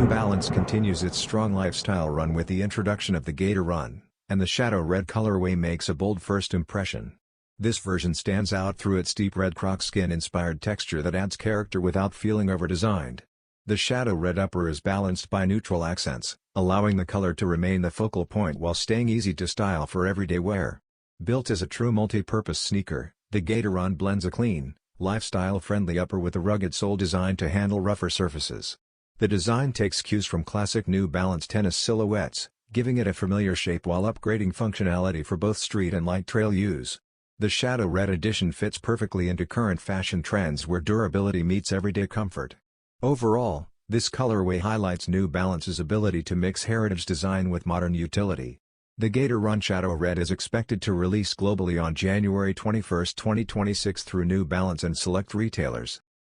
New Balance continues its strong lifestyle run with the introduction of the Gator Run, and the Shadow Red colorway makes a bold first impression. This version stands out through its deep red croc skin-inspired texture that adds character without feeling overdesigned. The Shadow Red upper is balanced by neutral accents, allowing the color to remain the focal point while staying easy to style for everyday wear. Built as a true multi-purpose sneaker, the Gator Run blends a clean, lifestyle-friendly upper with a rugged sole designed to handle rougher surfaces. The design takes cues from classic New Balance tennis silhouettes, giving it a familiar shape while upgrading functionality for both street and light trail use. The Shadow Red edition fits perfectly into current fashion trends where durability meets everyday comfort. Overall, this colorway highlights New Balance's ability to mix heritage design with modern utility. The Gator Run Shadow Red is expected to release globally on January 21, 2026 through New Balance and select retailers.